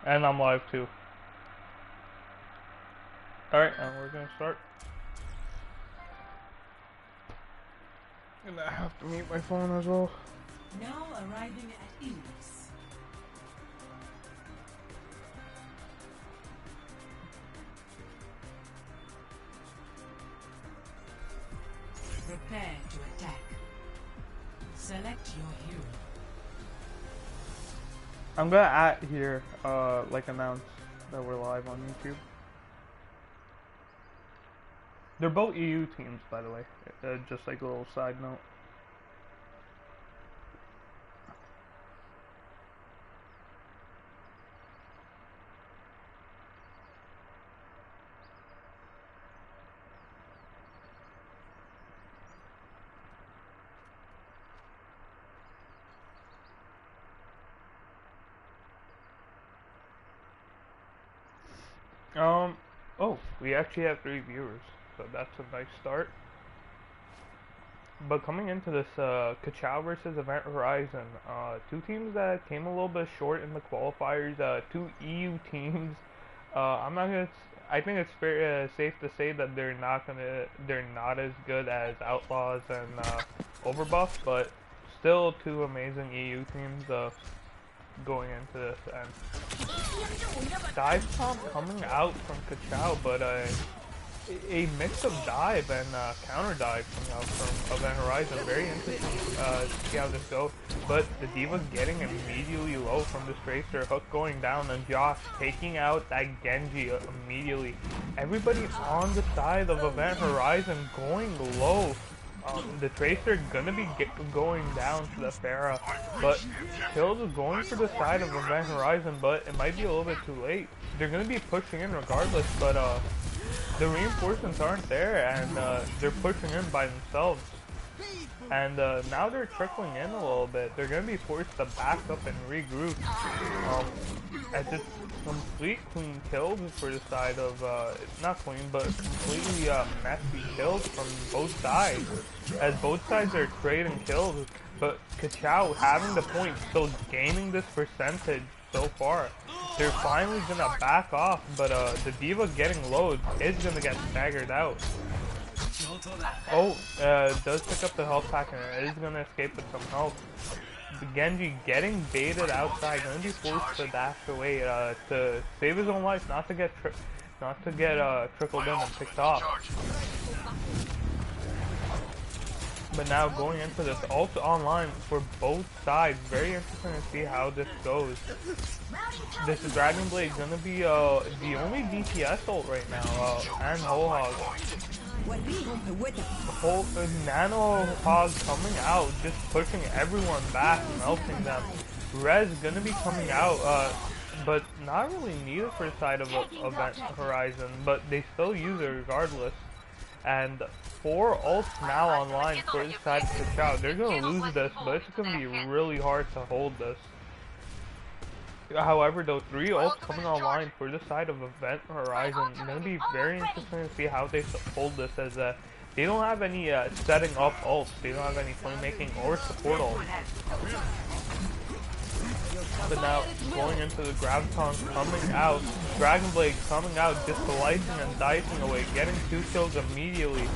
And I'm live too. Alright, and we're gonna start. And I have to mute my phone as well. Now arriving at East. Prepare to attack. Select your hero. I'm gonna at here, like announce that we're live on YouTube. They're both EU teams, by the way. Just like a little side note. Oh, we actually have 3 viewers, so that's a nice start. But coming into this, Kachow versus Event Horizon, 2 teams that came a little bit short in the qualifiers, 2 EU teams. I'm not gonna. I think it's fair, safe to say that they're not as good as Outlaws and Overbuff, but still 2 amazing EU teams. Going into this, and dive pump coming out from Kachow, but a mix of dive and counter dive coming out from Event Horizon. Very interesting to see how this goes. But the D.Va getting immediately low from this Tracer, Hook going down, and Josh taking out that Genji immediately. Everybody on the side of Event Horizon going low. The Tracer gonna be going down to the Pharah, but Kills is going for the side of Event Horizon, but it might be a little bit too late. They're gonna be pushing in regardless, but the reinforcements aren't there, and they're pushing in by themselves. And now they're trickling in a little bit. They're gonna be forced to back up and regroup. As it's complete clean kills for the side of, not clean, but completely messy kills from both sides. As both sides are trading kills, but Kachow having the point, still gaining this percentage so far. They're finally gonna back off, but the D.Va getting low is gonna get staggered out. Oh, does pick up the health pack and it is gonna escape with some health. The Genji getting baited outside, gonna be forced to dash away to save his own life, not to get trickled in and picked off. But now going into this ult online for both sides, very interesting to see how this goes. This Dragon Blade gonna be the only DPS ult right now, and Whole Hog. Whole Nano Hog coming out, just pushing everyone back, melting them. Rez gonna be coming out, but not really needed for the side of Event Horizon, but they still use it regardless. And 4 ults now online for the side of Kachow. They're gonna lose this, but it's gonna be really hard to hold this. However, though, 3 ults coming online for the side of Event Horizon, it's gonna be very interesting to see how they hold this, as they don't have any setting up ults. They don't have any playmaking or support ults. But now, going into the Graviton coming out, Dragon Blade coming out, just slicing and dicing away, getting 2 kills immediately.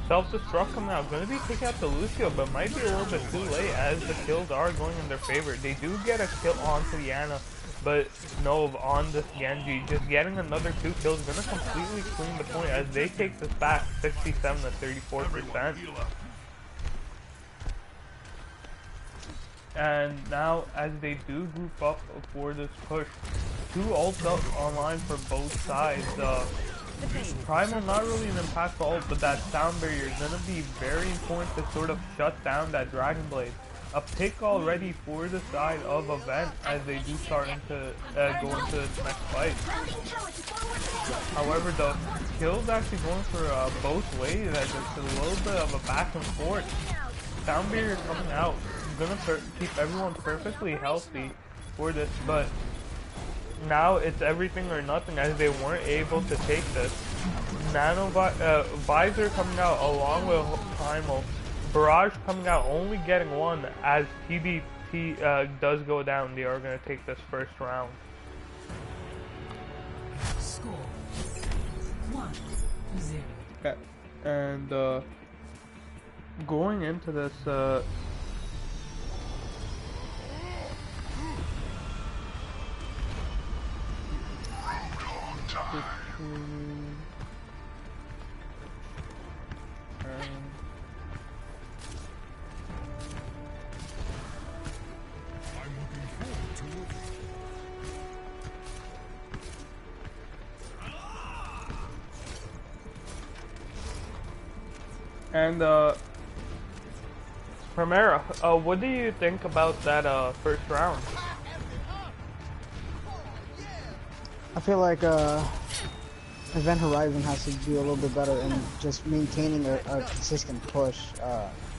Self-destruct coming out, going to be taking out the Lucio, but might be a little bit too late as the kills are going in their favor. They do get a kill onto the Ana, but no, on this Genji, just getting another 2 kills, going to completely clean the point as they take this back 67 to 34%. And now, as they do group up for this push, 2 ults up online for both sides. Primal not really an impactful ult, but that sound barrier is going to be very important to sort of shut down that Dragon Blade. A pick already for the side of Event as they do start into go into this next fight. However, the kills actually going for both ways, as it's a little bit of a back and forth. Sound barrier coming out, gonna keep everyone perfectly healthy for this, but now it's everything or nothing as they weren't able to take this. Nano Visor coming out along with Primal. Barrage coming out, only getting 1 as TBT does go down. They are going to take this first round. Score 1-0. Okay. And going into this, and Primera, what do you think about that first round? I feel like Event Horizon has to do a little bit better in just maintaining a consistent push.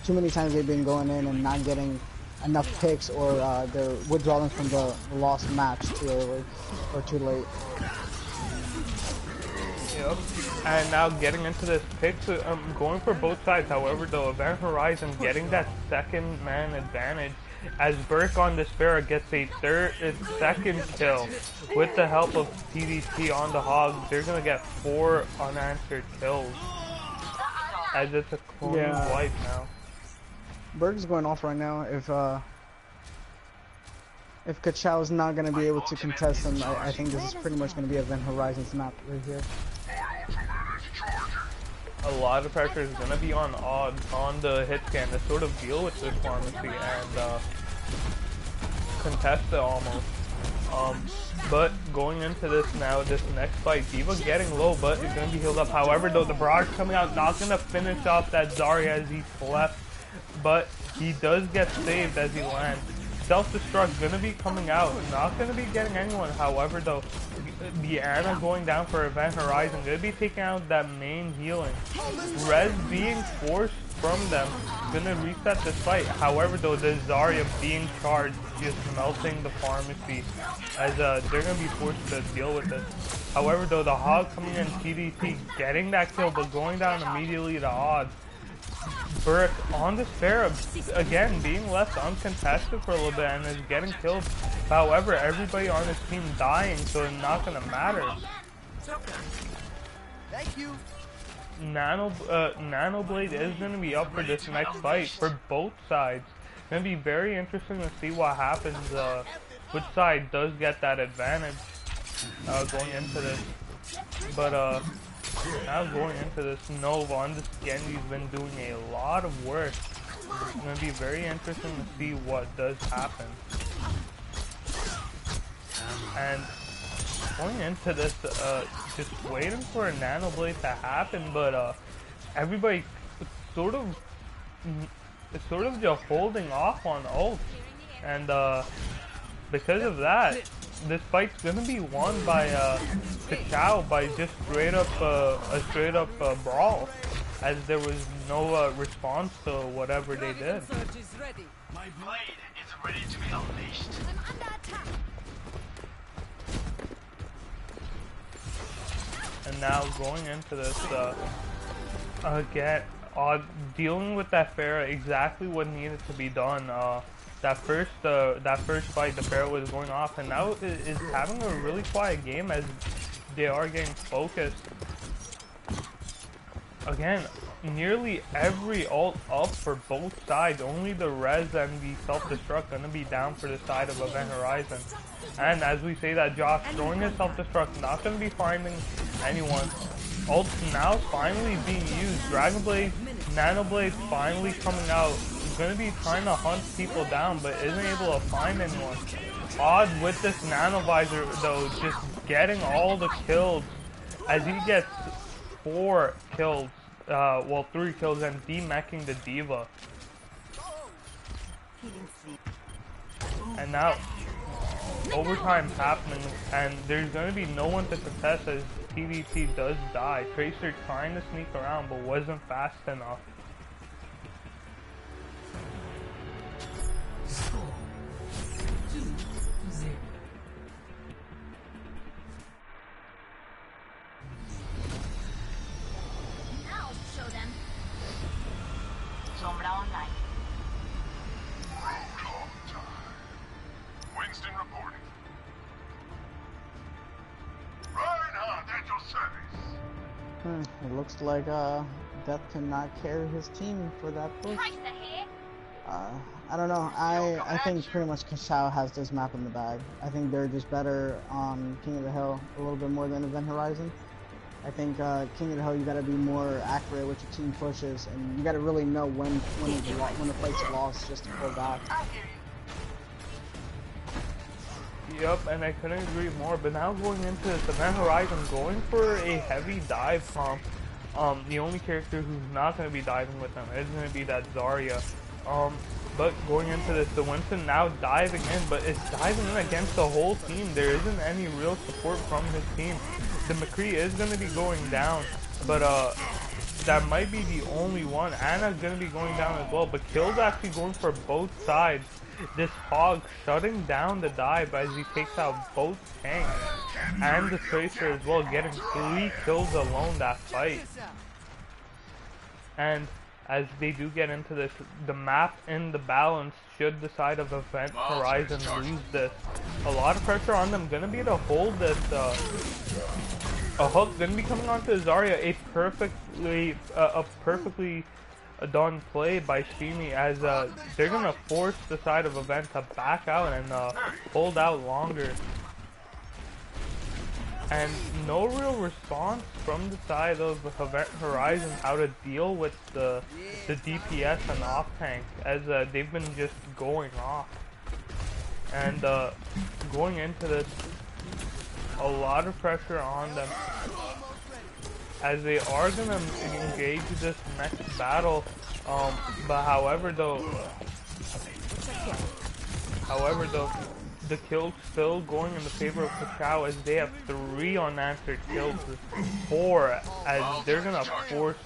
Too many times they've been going in and not getting enough picks, or they're withdrawing from the lost match too early or too late. Yep. And now getting into this pick, going for both sides. However, though, Event Horizon getting that second man advantage as Burke on this Pharah gets a second kill with the help of TDT on the Hog. They're gonna get 4 unanswered kills as it's a clean wipe now. Berg's going off right now. If Kachow is not going to be able to contest him, I think this is pretty much going to be Event Horizon's map right here. A lot of pressure is going to be on the hit scan to sort of deal with this pharmacy and contest it almost. But going into this now, this next fight, D.Va getting low, but is going to be healed up. However, though, the barrage coming out, not going to finish off that Zarya as he left, but he does get saved as he lands. Self-destruct going to be coming out, not going to be getting anyone. However, though, the Ana going down for Event Horizon, going to be taking out that main healing. Res being forced from them, going to reset this fight. However, though, the Zarya being charged, just melting the pharmacy, as they're going to be forced to deal with this. However, though, the Hog coming in, TDT getting that kill, but going down immediately to odds. Burke on this Pharah, again, being left uncontested for a little bit and is getting killed. However, everybody on his team dying, so it's not going to matter. Thank you. Nanoblade is going to be up for this next fight for both sides. It's going to be very interesting to see what happens, which side does get that advantage going into this. But now going into this, Nova on this Genji's been doing a lot of work. It's going to be very interesting to see what does happen. And going into this, just waiting for a Nanoblade to happen, but everybody sort of just holding off on ult, and because of that, this fight's gonna be won by Kachow by just a straight up brawl, as there was no response to whatever they did. My blade is ready to be unleashed. And now going into this, again, dealing with that Pharah, exactly what needed to be done. That first fight, the Pharah was going off, and now is having a really quiet game as they are getting focused. Again, nearly every ult up for both sides. Only the res and the self-destruct gonna be down for the side of Event Horizon. And as we say that, Josh throwing his self-destruct, not gonna be finding anyone. Ult now finally being used. Dragon Blade, Nanoblade finally coming out. He's gonna be trying to hunt people down, but isn't able to find anyone. Odd with this Nano Visor though, just getting all the kills as he gets 4 kills. Well, 3 kills and demeching the D.Va. And now overtime's happening, and there's gonna be no one to contest as TDT does die. Tracer trying to sneak around but wasn't fast enough. Score 2-0. I'll show them. Sombra online. Winston reporting. Reinhardt It looks like Death cannot carry his team for that push. Tracer here. Uh, I don't know. I think pretty much Kachow has this map in the bag. I think they're just better on King of the Hill a little bit more than Event Horizon. I think King of the Hill, you got to be more accurate with your team pushes, and you got to really know when the fight's lost just to pull back. Yep, and I couldn't agree more. But now going into this Event Horizon, going for a heavy dive from the only character who's not going to be diving with them is going to be that Zarya. But going into this, the Winston now diving in, but it's diving in against the whole team. There isn't any real support from his team. The McCree is going to be going down, but that might be the only one. Anna's going to be going down as well, but Kill's actually going for both sides. This Hog shutting down the dive as he takes out both tanks and the Tracer as well, getting 3 kills alone that fight. And as they do get into this, the map in the balance should decide if Event Horizon lose this. A lot of pressure on them, gonna be to hold this. A hook gonna be coming onto Zarya, a perfectly done play by Steamy, as they're gonna force the side of Event to back out and hold out longer. And no real response from the side of Event Horizon how to deal with the DPS and off tank, as they've been just going off. And going into this, a lot of pressure on them, as they are gonna engage this next battle. But however though, the kills still going in the favor of Kachow, as they have 3 unanswered kills, 4, as they're gonna force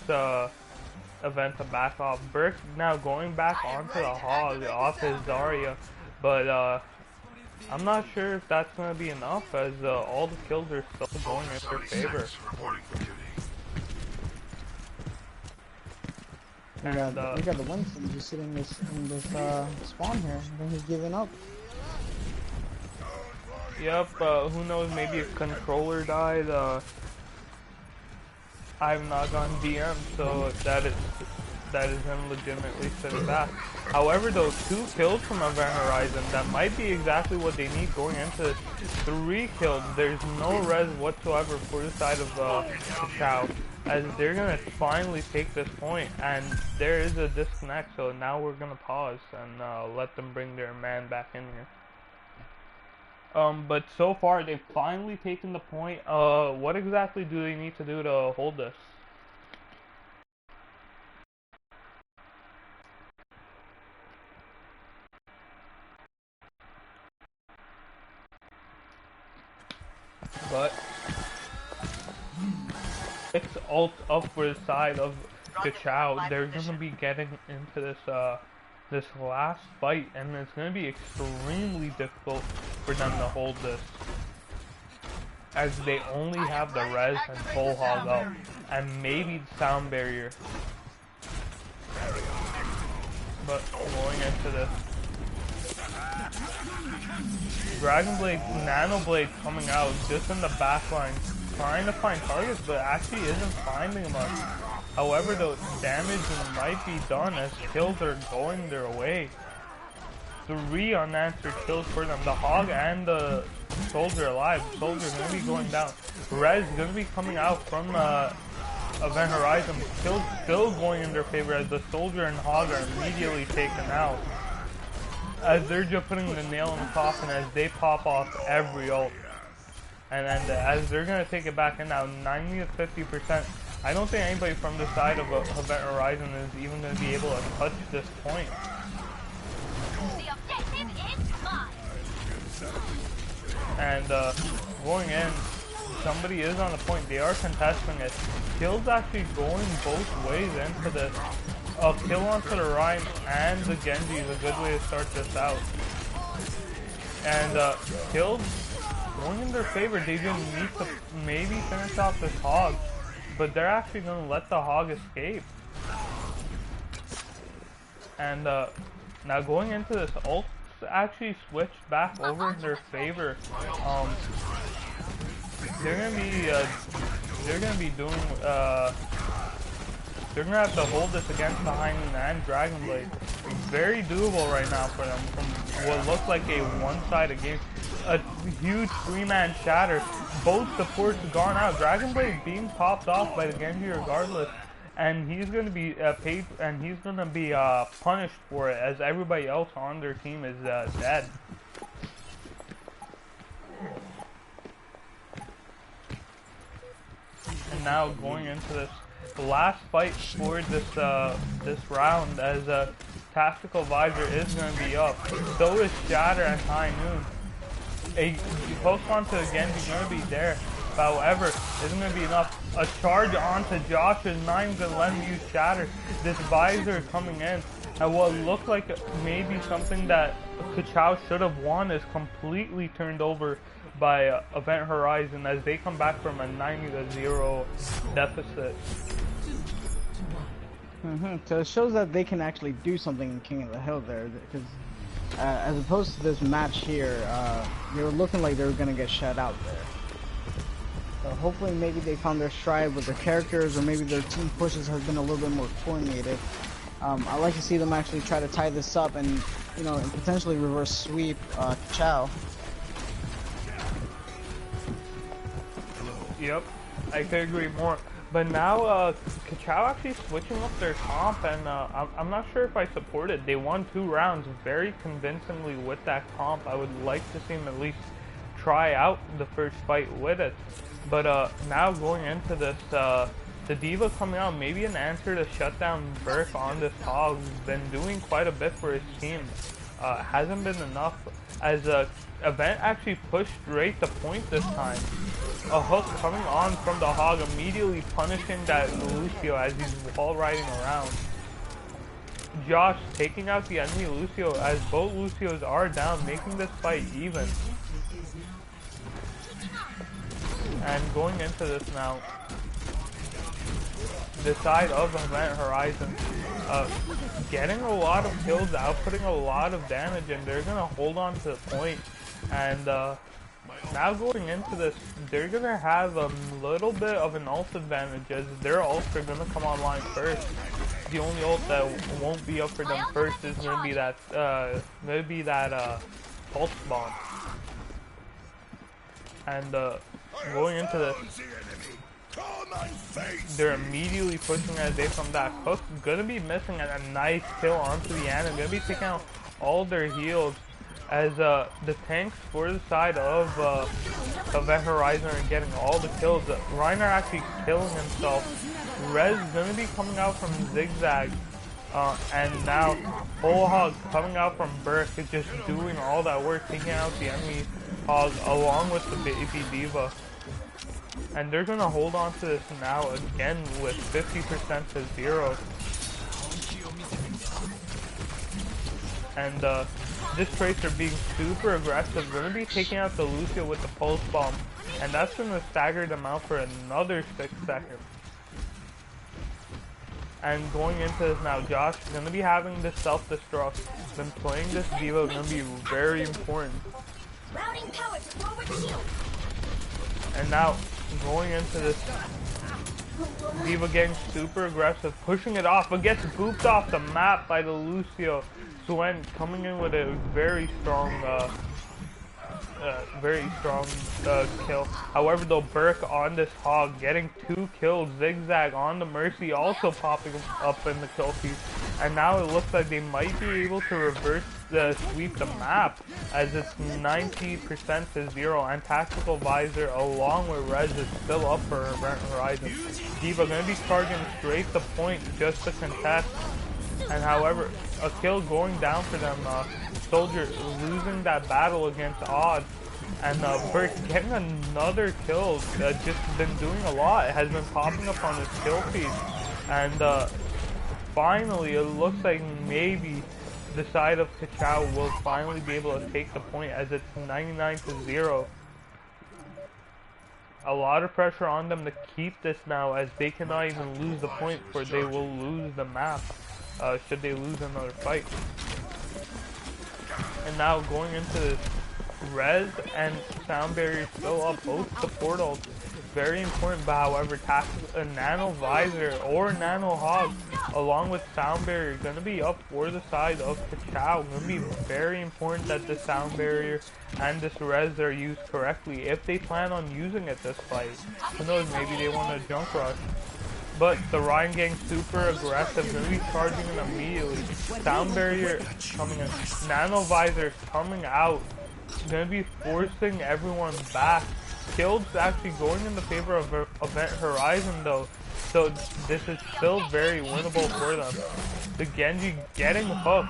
Event to back off. Burke now going back onto the Hog off his Zarya, but I'm not sure if that's gonna be enough, as all the kills are still going in their favor. We got the Winston just sitting in this spawn here. I think he's giving up. Yep, who knows, maybe a controller died. I've not gone DM, so that is him legitimately sitting back. However though, 2 kills from Event Horizon, that might be exactly what they need going into this. 3 kills, there's no res whatsoever for the side of Kachow, as they're gonna finally take this point, and there is a disconnect, so now we're gonna pause and let them bring their man back in here. But so far they've finally taken the point. What exactly do they need to do to hold this? But it's ult up for the side of Kachow. They're gonna be getting into this last fight, and it's gonna be extremely difficult for them to hold this, as they only have the res and full hog up, and maybe the sound barrier. But going into this, Dragon Blade, Nano Blade coming out just in the backline, trying to find targets, but actually isn't finding much. However, the damage might be done as kills are going their way. 3 unanswered kills for them. The Hog and the Soldier alive. Soldier's gonna be going down. Res gonna be coming out from Event Horizon. Kills still going in their favor, as the Soldier and Hog are immediately taken out, as they're just putting the nail in the coffin as they pop off every ult. And as they're gonna take it back in now, 90 to 50%. I don't think anybody from the side of Event Horizon is even gonna be able to touch this point. The objective is mine. And going in, somebody is on the point. They are contesting it. Kill's actually going both ways into this. A kill onto the Ryan and the Genji is a good way to start this out. And kills going in their favor. They just need to maybe finish off this Hog, but they're actually going to let the Hog escape. And now going into this, ult actually switched back over in their favor. They're going to be they're gonna be doing they're gonna have to hold this against the Hainan and Dragon Blade. Very doable right now for them from what looked like a one-sided game. A huge three-man shatter. Both supports gone out. Dragon Blade being popped off by the Genji regardless, and he's gonna be paid, and he's gonna be punished for it, as everybody else on their team is dead. And now going into this last fight for this round, as Tactical Visor is going to be up. So is Shatter and High Noon. A post onto again is going to be there. However, isn't going to be enough. A charge onto Josh is not even going to let him use Shatter. This Visor coming in, and what looked like maybe something that Kachow should have won is completely turned over by Event Horizon, as they come back from a 90-0 deficit. So it shows that they can actually do something in King of the Hill there, because as opposed to this match here, they were looking like they were going to get shut out there. So hopefully maybe they found their stride with their characters, or maybe their team pushes has been a little bit more coordinated. I'd like to see them actually try to tie this up and, you know, and potentially reverse sweep Kachow. Yep, I could agree more. But now Kachow actually switching up their comp, and I'm not sure if I support it. They won 2 rounds very convincingly with that comp. I would like to see them at least try out the first fight with it. But now going into this, the D.Va coming out, maybe an answer to shut down Burke on this hog. Been doing quite a bit for his team. Hasn't been enough, as Event actually pushed straight to point this time. A hook coming on from the hog, immediately punishing that Lucio as he's wall riding around. Josh taking out the enemy Lucio, as both Lucios are down, making this fight even. And going into this now, the side of Event Horizon, getting a lot of kills, outputting a lot of damage, and they're gonna hold on to the point. And now going into this, they're gonna have a little bit of an ult advantage, as their ults are gonna come online first. The only ult that won't be up for them first is gonna be that pulse bomb. And going into this, they're immediately pushing as they from that hook. Gonna be missing a nice kill onto the end, and gonna be taking out all their heals, as the tanks for the side of Event Horizon are getting all the kills. Reiner actually killing himself. Rez gonna be coming out from Zigzag, and now Whole Hog coming out from Burke, is just doing all that work, taking out the enemy hog along with the baby D.Va. And they're gonna hold on to this now again with 50% to 0. And this Tracer being super aggressive, gonna be taking out the Lucio with the pulse bomb, and that's gonna stagger them out for another 6 seconds. And going into this now, Josh is gonna be having this self-destruct. Then playing this D.Va is gonna be very important. Routing power to forward shield. And now going into this, D.Va getting super aggressive, pushing it off, but gets booped off the map by the Lucio. Swen coming in with a very strong kill. However, though, Burke on this hog getting 2 kills. Zigzag on the Mercy also popping up in the kill feed. And now it looks like they might be able to reverse the sweep the map, as it's 90% to 0, and Tactical Visor along with Rez is still up for Event Horizon. D.Va gonna be charging straight to point just to contest. And however, a kill going down for them. Soldier losing that battle against Odd, and Burke getting another kill. Just been doing a lot. It has been popping up on his kill feed. And finally, it looks like maybe the side of Kachow will finally be able to take the point, as it's 99 to 0. A lot of pressure on them to keep this now, as they cannot even lose the point, for they will lose the map. Should they lose another fight. And now going into this, Rez and Sound Barrier still up, both support ults. very important, but however, a Nano Visor or Nano Hog along with Sound Barrier going to be up for the side of Kachow. Going to be very important that the Sound Barrier and this Res are used correctly if they plan on using it this fight. Who knows, maybe they want to junk rush. But the Ryan gang super aggressive, going to be charging in immediately. Sound Barrier coming in. Nano Visor coming out. Going to be forcing everyone back. Kills actually going in the favor of Event Horizon though. So this is still very winnable for them. The Genji getting hooked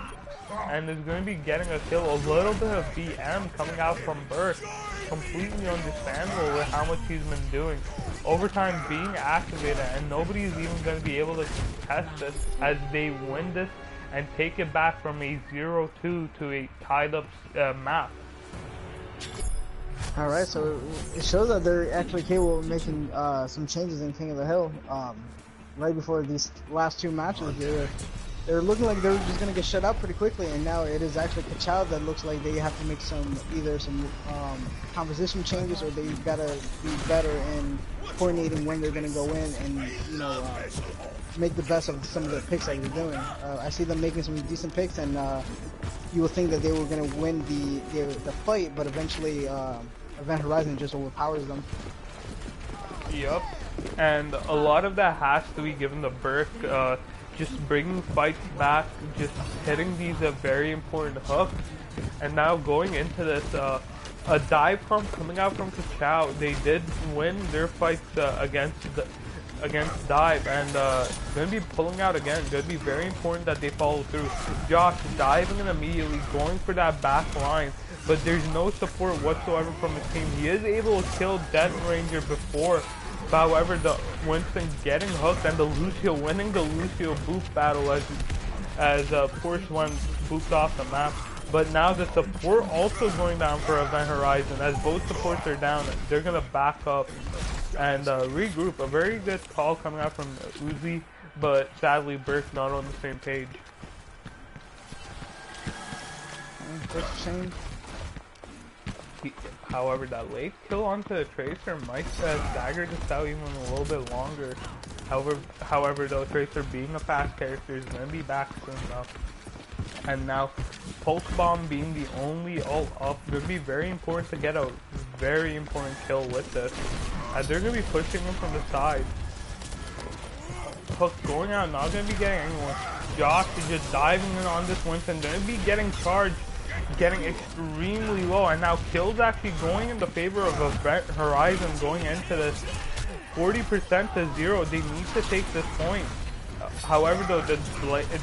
and is going to be getting a kill. A little bit of BM coming out from Burst. Completely understandable with how much he's been doing. Overtime being activated and nobody is even going to be able to contest this as they win this and take it back from a 0-2 to a tied up map. Alright, so it shows that they're actually capable of making some changes in King of the Hill. Right before these last two matches, they're looking like they're just going to get shut out pretty quickly, and now it is actually Kachow that looks like they have to make either some composition changes, or they gotta be better in coordinating when they're going to go in and, you know, make the best of some of the picks that they're doing. I see them making some decent picks, and you would think that they were going to win the fight, but eventually Event Horizon just overpowers them. Yep, and a lot of that has to be given to Burke, just bringing fights back, just hitting these very important hooks, and now going into this, a dive pump coming out from Kachow. They did win their fights against dive, and going to be pulling out again. Going to be very important that they follow through. Josh diving and immediately going for that back line, but there's no support whatsoever from his team. He is able to kill Death Ranger before, but however, the Winston getting hooked and the Lucio winning the Lucio boop battle as Porsche one booped off the map. But now the support also going down for Event Horizon. As both supports are down, they're going to back up and regroup. A very good call coming out from Uzi, but sadly Burke's not on the same page. That's a shame. However, that late kill onto the Tracer might stagger this out even a little bit longer. However, though, Tracer being a fast character is going to be back soon enough. And now, Pulse Bomb being the only ult up, going to be very important to get a very important kill with this. As they're going to be pushing him from the side. Hook going out, not going to be getting anyone. Josh is just diving in on this Winston, going to be getting charged, getting extremely low, and now kills actually going in the favor of Event Horizon going into this 40% to 0. They need to take this point. However, though, the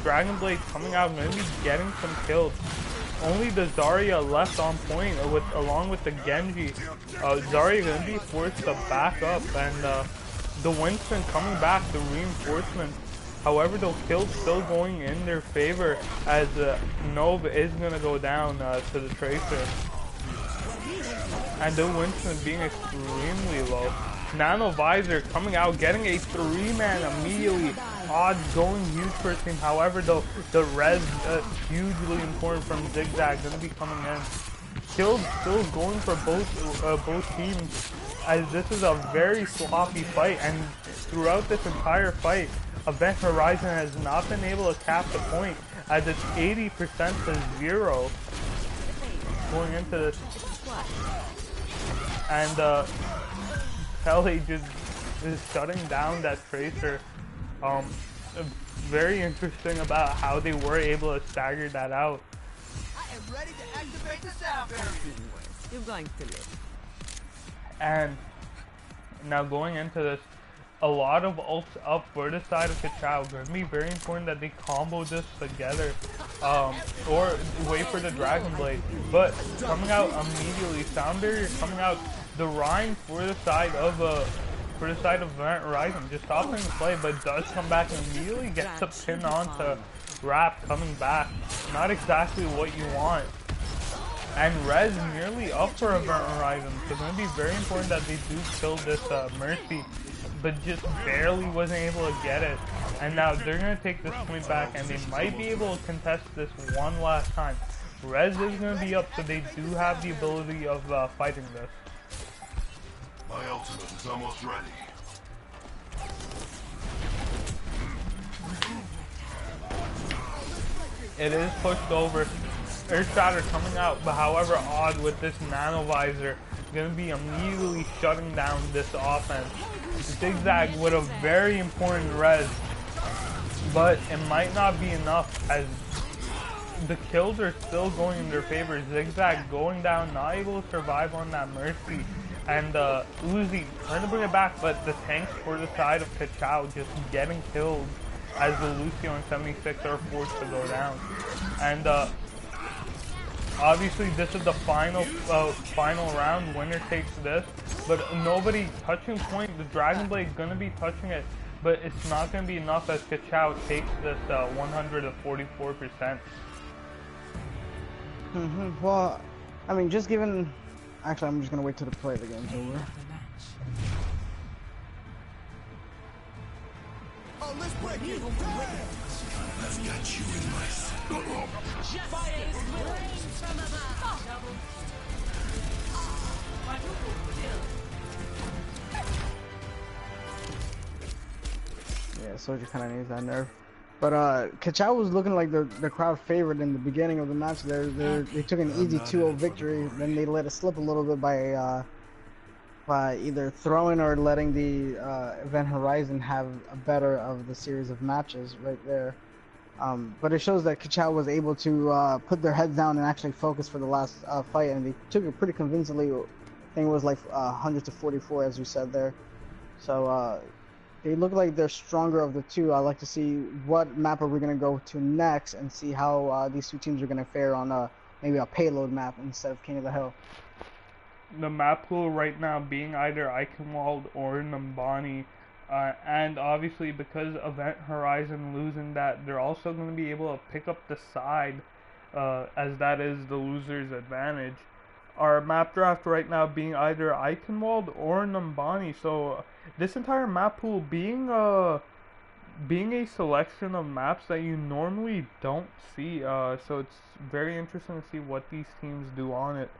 Dragon Blade coming out, going to be getting some kills. Only the Zarya left on point along with the Genji. Zarya going to be forced to back up, and the Winston coming back, the reinforcements. However, the kills still going in their favor as Nova is going to go down to the Tracer. And the Winston being extremely low. Nano Visor coming out, getting a 3-man immediately. Odds going huge for his team. However, though, the res hugely important from Zigzag going to be coming in. Kills still going for both teams, as this is a very sloppy fight, and throughout this entire fight, Event Horizon has not been able to cap the point, as it's 80% to 0 going into this. And Kelly just is shutting down that Tracer. Very interesting about how they were able to stagger that out. I am ready to activate the sound barrier. You're going to live. And now going into this, a lot of ults up for the side of Kachow. Going to be very important that they combo this together, or wait for the Dragon Blade. But coming out immediately, Sound Barrier coming out. The Rhine for the side of Event Horizon, just stopping the play, but does come back and immediately gets a pin onto Rap coming back. Not exactly what you want. And Rez nearly up for Event Horizon, so it's going to be very important that they do kill this Mercy, but just barely wasn't able to get it. And now they're going to take this point back, and they might be able to contest this one last time. Rez is going to be up, so they do have the ability of fighting this. My ultimate It's almost ready. It is pushed over. Earth Shatter coming out, but however odd with this nano visor, going to be immediately shutting down this offense. Zigzag with a very important res, but it might not be enough as the kills are still going in their favor. Zigzag going down, not able to survive on that Mercy, and Uzi trying to bring it back, but the tanks for the side of Kachow just getting killed as the Lucio and 76 are forced to go down. And obviously this is the final round. Winner takes this, but nobody touching point. The Dragon Blade gonna be touching it, but it's not gonna be enough as Kachow takes this 144%. Well, I mean, just given. Actually, I'm just gonna wait till the play of the game's over. The match. Oh, let's break it. I've got you in my sight. Yeah, Soldier kind of needs that nerf. But Kachow was looking like the crowd favorite in the beginning of the match. They took an easy 2-0 victory. Then they let it slip a little bit by either throwing or letting the Event Horizon have a better of the series of matches right there. But it shows that Kachow was able to put their heads down and actually focus for the last fight, and they took it pretty convincingly. I think it was like 100 to 44, as you said there. So they look like they're stronger of the two. I'd like to see what map are we going to go to next and see how these two teams are going to fare on maybe a payload map instead of King of the Hill. The map pool right now being either Eichenwald or Numbani, and obviously because Event Horizon losing that, they're also going to be able to pick up the side, as that is the loser's advantage. Our map draft right now being either Eichenwald or Numbani, so this entire map pool being a selection of maps that you normally don't see, so it's very interesting to see what these teams do on it.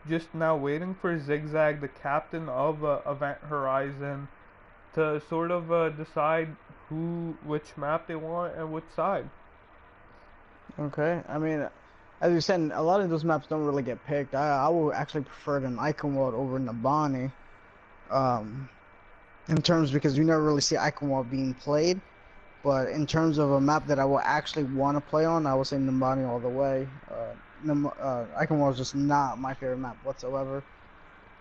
Just now waiting for Zigzag, the captain of Event Horizon, to sort of decide which map they want and which side. Okay, I mean, as you said, a lot of those maps don't really get picked. I would actually prefer an Eichenwald over Numbani, in terms because you never really see Eichenwald being played. But in terms of a map that I will actually want to play on, I would say Numbani all the way. Eichenwald is just not my favorite map whatsoever.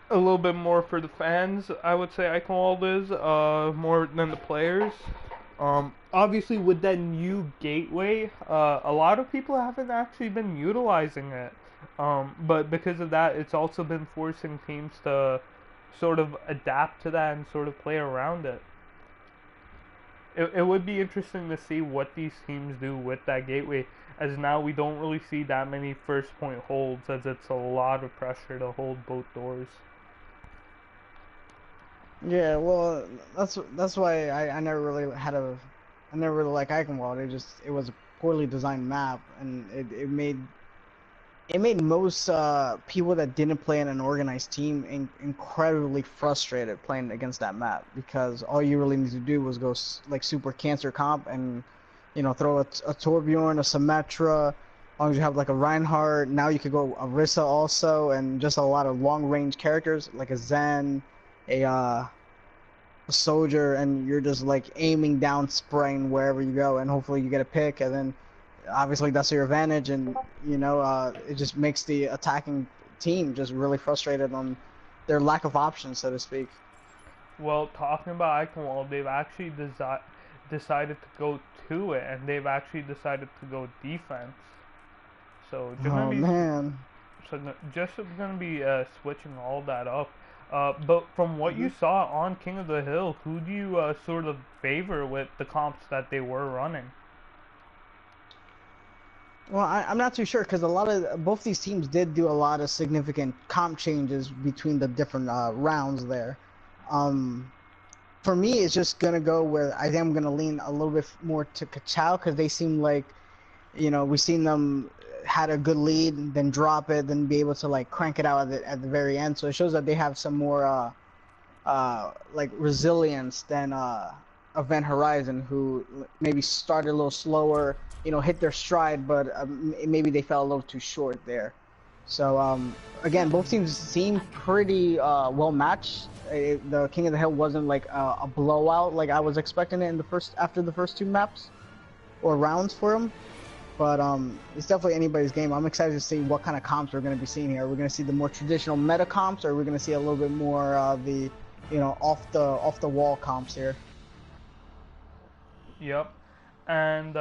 A little bit more for the fans, I would say Eichenwald is more than the players. Obviously, with that new gateway, a lot of people haven't actually been utilizing it. But because of that, it's also been forcing teams to sort of adapt to that and sort of play around it. It would be interesting to see what these teams do with that gateway, as now we don't really see that many first point holds, as it's a lot of pressure to hold both doors. Yeah, well, that's why I never really liked Eichenwald. It was a poorly designed map, and it made most people that didn't play in an organized team incredibly frustrated playing against that map, because all you really need to do was go like super cancer comp and throw a Torbjorn, a Symmetra. As long as you have like a Reinhardt, now you could go Arissa also, and just a lot of long range characters like a Zen, a Soldier, and you're just like aiming down, spraying wherever you go, and hopefully you get a pick, and then obviously that's your advantage, and it just makes the attacking team just really frustrated on their lack of options, so to speak. Well, talking about Eichenwald, they've actually decided to go to it, and they've actually decided to go defense. So just gonna be switching all that up. But from what you saw on King of the Hill, who do you sort of favor with the comps that they were running? Well, I'm not too sure, because both these teams did do a lot of significant comp changes between the different rounds there. For me, it's just gonna go where I think I'm gonna lean a little bit more to Kachow, because they seem like, we've seen them had a good lead, then drop it, then be able to like crank it out at the very end. So it shows that they have some more like resilience than Event Horizon, who maybe started a little slower, you know, hit their stride, but maybe they fell a little too short there. So again, both teams seem pretty well matched. The King of the Hill wasn't like a blowout like I was expecting it in the first after the first two maps or rounds for them. But it's definitely anybody's game. I'm excited to see what kind of comps we're going to be seeing here. We're going to see the more traditional meta comps, or we're going to see a little bit more the, you know, off the wall comps here. Yep. And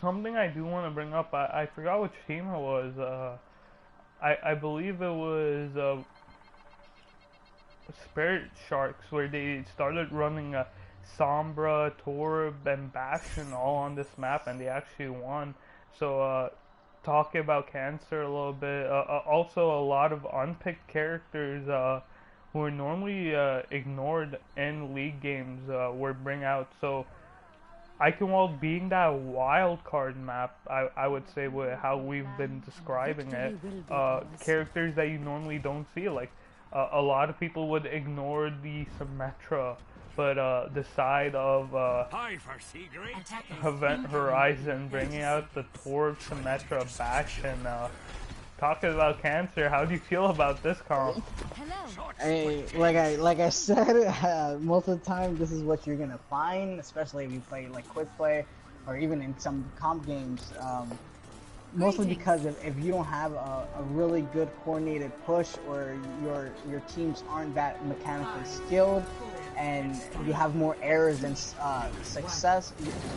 something I do want to bring up, I forgot which team it was. I believe it was Spirit Sharks, where they started running Sombra, Torb, and Bastion all on this map, and they actually won. So, talking about Cancer a little bit, also a lot of unpicked characters who are normally ignored in league games were bring out. So, Eichenwald being that wild card map, I would say, with how we've been describing it, characters that you normally don't see, like a lot of people would ignore the Symmetra, but the side of Event Horizon bringing out the Torb, Symmetra, Bastion. Talking about Cancer, how do you feel about this comp? Hey, like I said, most of the time this is what you're gonna find, especially if you play like quick play or even in some comp games. Mostly because if you don't have a really good coordinated push, or your teams aren't that mechanically skilled, and you have more errors than success,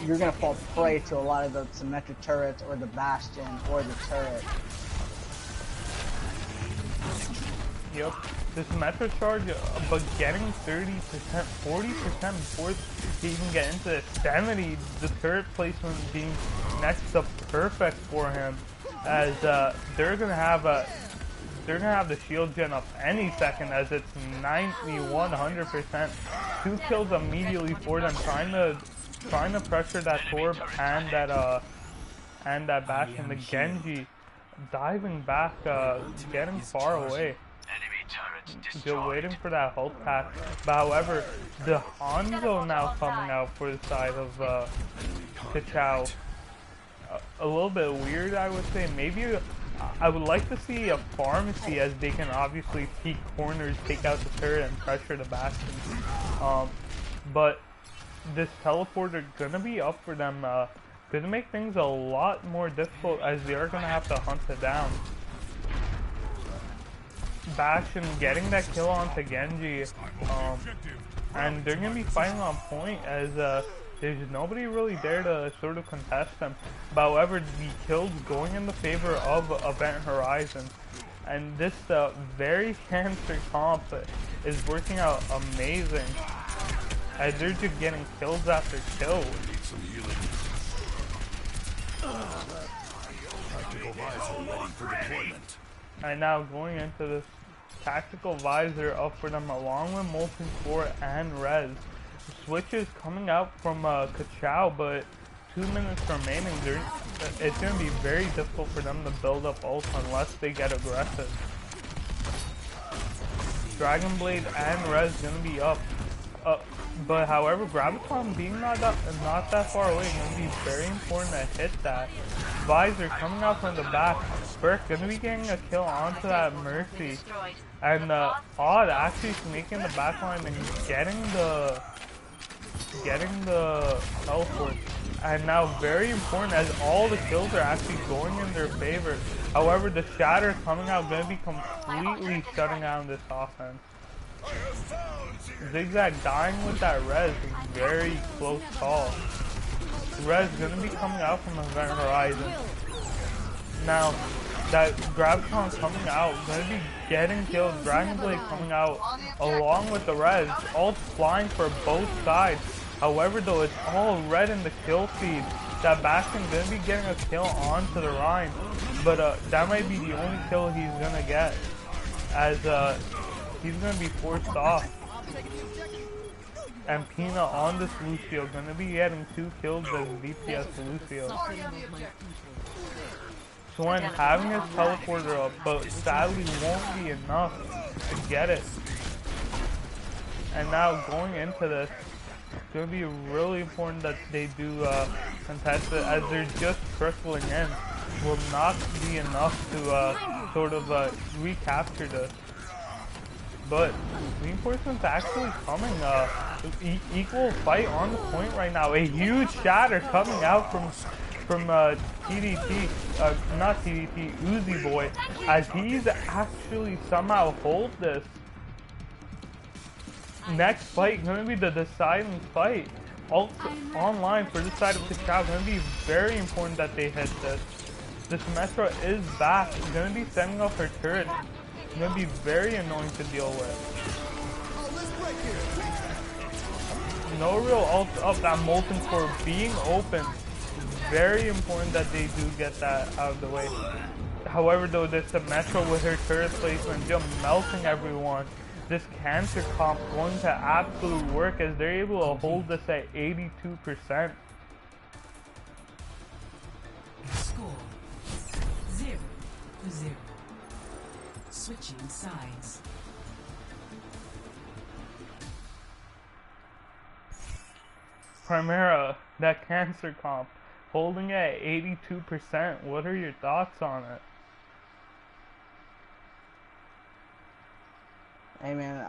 you're gonna fall prey to a lot of the symmetric turrets or the Bastion or the turret. Yep, this Metro charge, but getting 30%, 40% before they even get into the 70, the turret placement being next to perfect for him, as they're gonna have the shield gen up any second, as it's 91, 100%. 2 kills immediately for them, trying to pressure that Torb and that Bastion. The Genji diving back, getting far away. Still waiting for that health pack. But however, the Hanzo now coming out for the side of Kachow. A little bit weird, I would say. Maybe I would like to see a pharmacy, as they can obviously peek corners, take out the turret, and pressure the Bastion. But this teleporter gonna be up for them. Gonna make things a lot more difficult, as they are gonna have to hunt it down. Bastion getting that kill onto Genji, and they're gonna be fighting on point, as there's nobody really there to sort of contest them. But however, the kills going in the favor of Event Horizon, and this very Cancer comp is working out amazing, as they're just getting kills after kills. And now going into this Tactical Visor up for them, along with Molten Core and Rez. Switches coming out from Kachow, but 2 minutes remaining. It's going to be very difficult for them to build up ult unless they get aggressive. Dragon Blade and Rez going to be up. But however, Graviton being not that far away is going to be very important to hit that. Visor coming out from the back. Burke going to be getting a kill onto that Mercy. And Odd actually making the backline and getting the teleport. And now very important, as all the kills are actually going in their favor. However, the Shatter coming out going to be completely shutting down this offense. Zigzag dying with that Rez, very close call. Rez gonna be coming out from Event Horizon. Now, that Graviton coming out, gonna be getting killed. Dragon Blade coming out along with the Rez, all flying for both sides. However, though, it's all red in the kill feed. That Bastion gonna be getting a kill onto the Rhine, but that might be the only kill he's gonna get, as he's gonna be forced off. And Pina on this Lucio, gonna be getting 2 kills as DPS Lucio. Swen having his teleporter up, but sadly won't be enough to get it. And now going into this, it's going to be really important that they do contest it, as they're just trickling in. Will not be enough to sort of recapture this. But reinforcements actually coming. Equal fight on the point right now. A huge shatter coming out from TDT, not TDT, Uzi Boy, as he's actually somehow hold this. Next fight going to be the deciding fight. Also online for this side of Kachow, going to be very important that they hit this. This Symmetra is back. Going to be sending off her turret. It's going to be very annoying to deal with. No real ult up. That Molten Core being open. Very important that they do get that out of the way. However, though, this Symmetra with her turret placement just melting everyone. This cancer comp going to absolute work as they're able to hold this at 82%. Score 0-0. Switching sides. Primera, that cancer comp, holding at 82%. What are your thoughts on it? Hey man,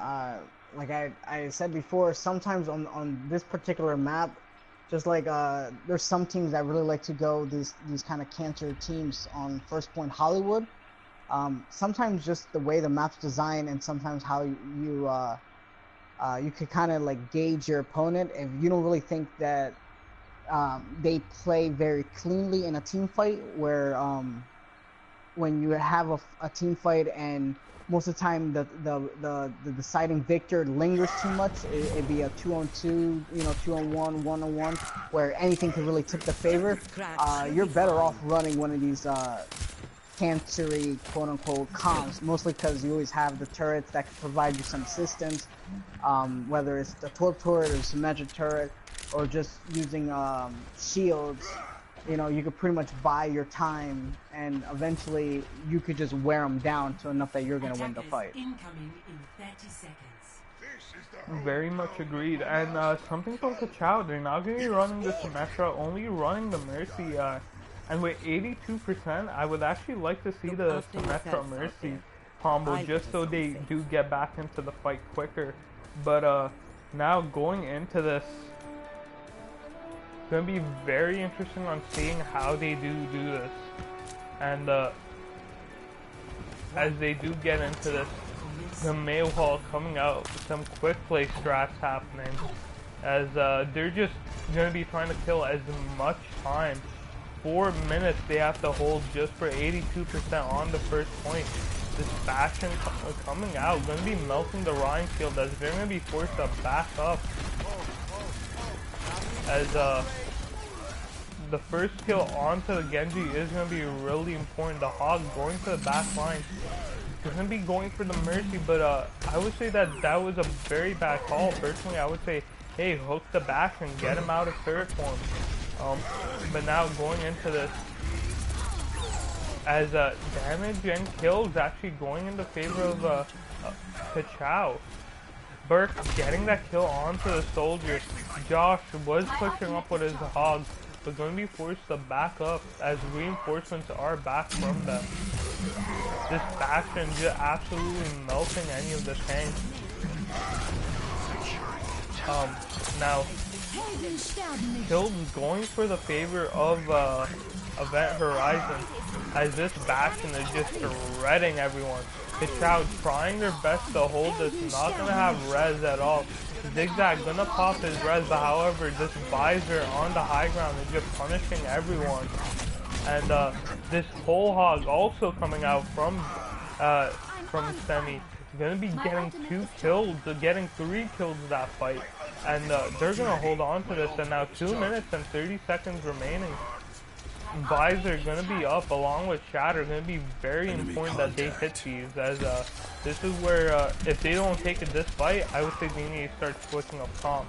like I said before, sometimes on this particular map, just like there's some teams that really like to go these kind of cancer teams on First Point Hollywood. Sometimes just the way the map's designed, and sometimes how you could kind of like gauge your opponent. If you don't really think that they play very cleanly in a team fight, where when you have a team fight and most of the time the deciding victor lingers too much, it'd be a 2-on-2, you know, 2-on-1, 1-on-1, where anything could really tip the favor. You're better off running one of these cancery quote-unquote comps, mostly because you always have the turrets that can provide you some assistance, whether it's the torp turret or the symmetric turret, or just using shields. You know, you could pretty much buy your time, and eventually you could just wear them down to enough that you're going to win the fight. Incoming in 30 seconds. Very much agreed. And something from Kachow, they're not going to be running the Symmetra, only running the Mercy. And with 82%, I would actually like to see the Symmetra Mercy combo, just so they do get back into the fight quicker. But now going into this, going to be very interesting on seeing how they do this. And as they do get into this, the Mayo Hall coming out with some quick play strats happening, as they're just going to be trying to kill as much time. 4 minutes they have to hold just for 82% on the first point. This Bastion coming out, going to be melting the Ryan field, as they're going to be forced to back up. As the first kill onto the Genji is going to be really important. The Hog going to the back line. He's going to be going for the Mercy, but I would say that was a very bad call. Personally, I would say, hey, hook the Bastion, get him out of turret form. But now going into this, as damage and kills actually going in the favor of Kachow. Burke getting that kill onto the soldier. Josh was pushing up with his Hog, but going to be forced to back up as reinforcements are back from them. This Bastion just absolutely melting any of the tanks. Now, Killed going for the favor of Event Horizon, as this Bastion is just shredding everyone. Kachow trying their best to hold this, not going to have res at all. Zigzag gonna pop his res, but however, this Visor on the high ground is just punishing everyone. And this whole Hog also coming out from Semi, gonna be getting 2 kills, getting 3 kills that fight. And they're gonna hold on to this, and now 2 minutes and 30 seconds remaining. Visor gonna be up along with Shatter. Gonna be very important that they hit these, as this is where if they don't take it this fight, I would say they need to start switching up comp.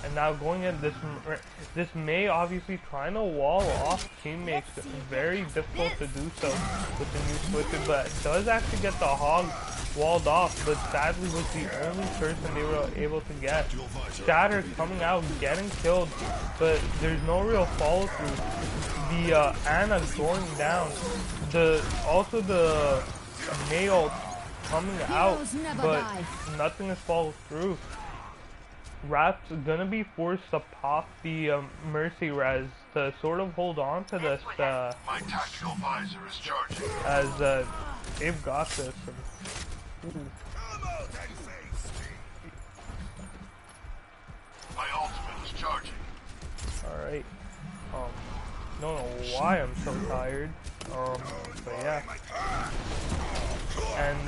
And now going in this May obviously trying to wall off teammates. Very difficult to do so with the new switches, but does actually get the Hog walled off, but sadly was the only person they were able to get. Shatter coming out, getting killed, but there's no real follow through. The Ana going down. Also the male coming out, but nothing is followed through. Rap's gonna be forced to pop the Mercy Res to sort of hold on to this My tactical visor is charging. as they've got this. My ultimate is charging. Alright. Don't know why I'm so tired. But yeah. And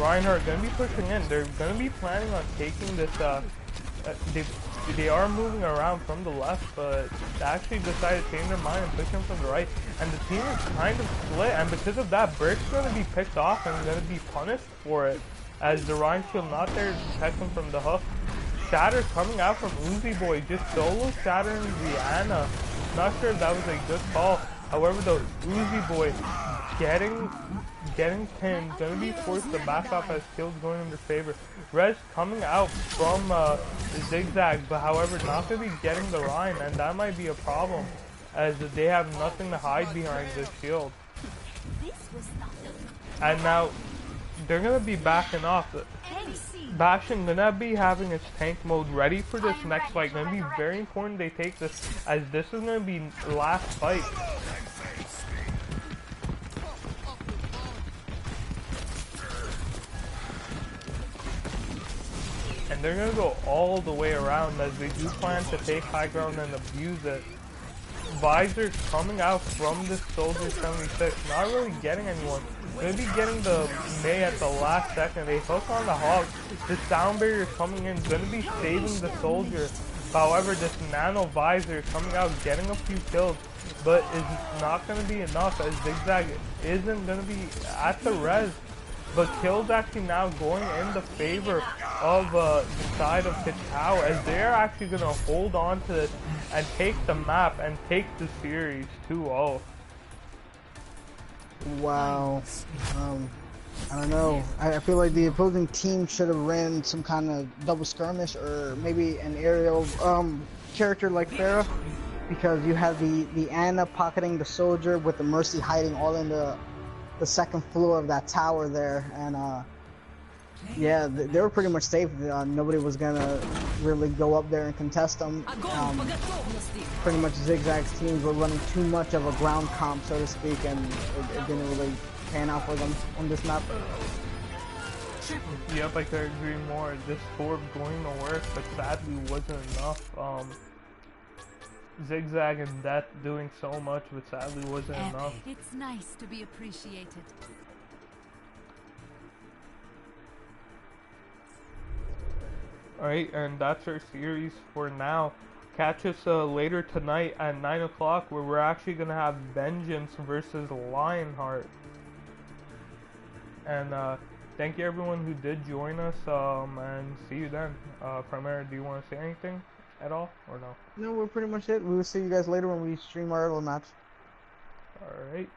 Reinhardt gonna be pushing in. They're gonna be planning on taking this. They are moving around from the left, but they actually decided to change their mind and push him from the right. And the team is kind of split, and because of that, Brick's gonna be picked off and gonna be punished for it, as the Ryan Shield not there to protect him from the hook. Shatter coming out from Uzi Boy, just solo shattering the Ana. Not sure if that was a good call. However, the Uzi Boy getting pinned, gonna be forced to back off as kills going in their favor. Rez coming out from Zigzag, but however not gonna be getting the Rhine, and that might be a problem, as they have nothing to hide behind this shield. And now they're gonna be backing off. Bastion gonna be having its tank mode ready for this next fight. Gonna be very important they take this, as this is gonna be last fight. And they're gonna go all the way around, as they do plan to take high ground and abuse it. Visor coming out from this Soldier 76, not really getting anyone. Gonna be getting the May at the last second. They hook on the Hog. The sound barrier coming in, gonna be saving the Soldier. However, this Nano Visor coming out, getting a few kills, but is not gonna be enough, as Zigzag isn't gonna be at the res. But kills actually now going in the favor of the side of Kachow, as they're actually going to hold on to this and take the map and take the series 2-0. Wow. I don't know. I feel like the opposing team should have ran some kind of double skirmish, or maybe an aerial character like Pharah, because you have the Ana pocketing the Soldier with the Mercy hiding all in the second floor of that tower there, and yeah, they were pretty much safe. Nobody was gonna really go up there and contest them. Pretty much Zigzag's teams were running too much of a ground comp, so to speak, and it didn't really pan out for them on this map. Yep, I could agree more. This Orb going to work, but sadly wasn't enough. Zigzag and Death doing so much, but sadly wasn't enough. It's nice to be appreciated. Alright, and that's our series for now. Catch us later tonight at 9 o'clock, where we're actually going to have Vengeance versus Lionheart. And thank you everyone who did join us, and see you then. Primera, do you want to say anything at all, or no? No, we're pretty much it. We will see you guys later when we stream our AWL match. Alright.